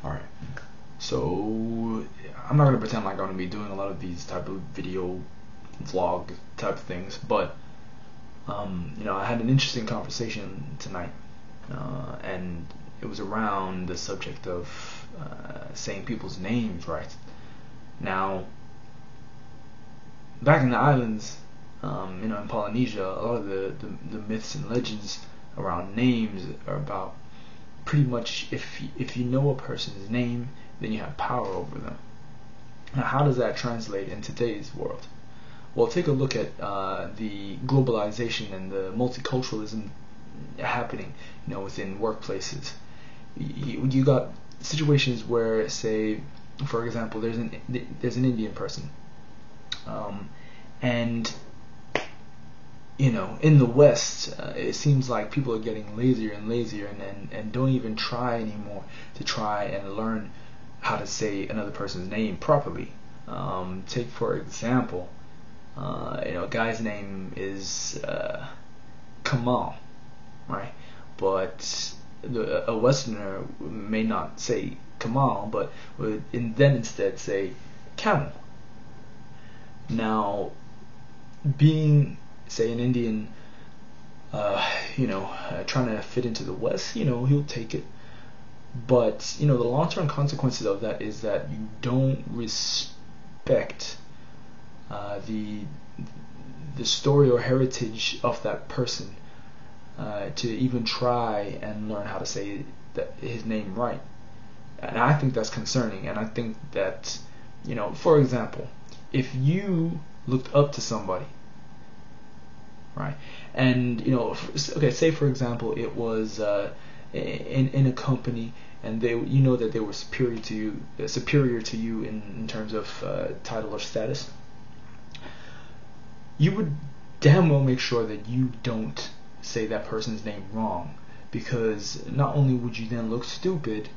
Alright, so I'm not going to pretend like I'm going to be doing a lot of these type of video vlog type things, but I had an interesting conversation tonight, and it was around the subject of saying people's names right. Now, back in the islands, in Polynesia, a lot of the myths and legends around names are about pretty much if you know a person's name, then you have power over them. Now, how does that translate in today's world? Well, take a look at the globalization and the multiculturalism happening, within workplaces. You got situations where, say, for example, there's an Indian person, and in the West, it seems like people are getting lazier and lazier, and don't even try anymore to try and learn how to say another person's name properly. Take for example, a guy's name is Kamal, right? But a Westerner may not say Kamal, but would then instead say Camel. Now, being, say, an Indian, trying to fit into the West, he'll take it. But the long-term consequences of that is that you don't respect the story or heritage of that person to even try and learn how to say his name right. And I think that's concerning. And I think that, for example, if you looked up to somebody, right, and okay, say for example it was in a company, and they, that they were superior to you in terms of title or status, you would damn well make sure that you don't say that person's name wrong, because not only would you then look stupid,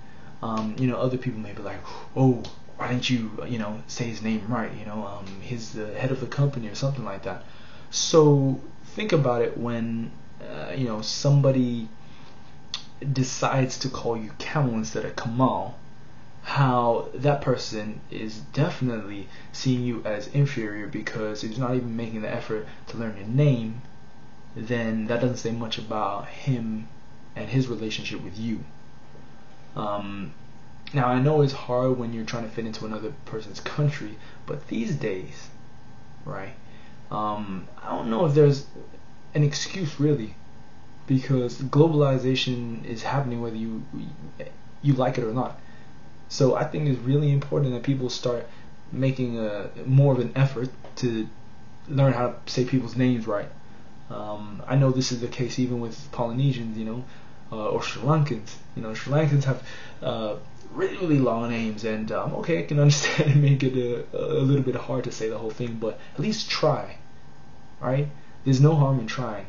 other people may be like, oh, why didn't you say his name right, he's the head of the company or something like that. So think about it when somebody decides to call you Camel instead of Kamal, how that person is definitely seeing you as inferior because he's not even making the effort to learn your name. Then that doesn't say much about him and his relationship with you. Now, I know it's hard when you're trying to fit into another person's country, but these days, right, I don't know if there's an excuse really, because globalization is happening whether you like it or not. So I think it's really important that people start making more of an effort to learn how to say people's names right. I know this is the case even with Polynesians, or Sri Lankans. Sri Lankans have really long names, and okay, I can understand it make it a little bit hard to say the whole thing, but at least try, right? There's no harm in trying.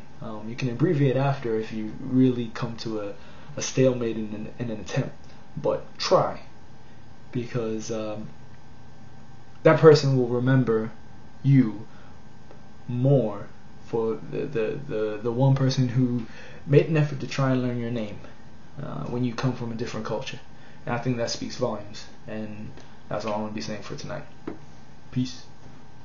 You can abbreviate after if you really come to a stalemate in an attempt, but try, because that person will remember you more for the one person who made an effort to try and learn your name when you come from a different culture. And I think that speaks volumes, and that's all I'm going to be saying for tonight. Peace.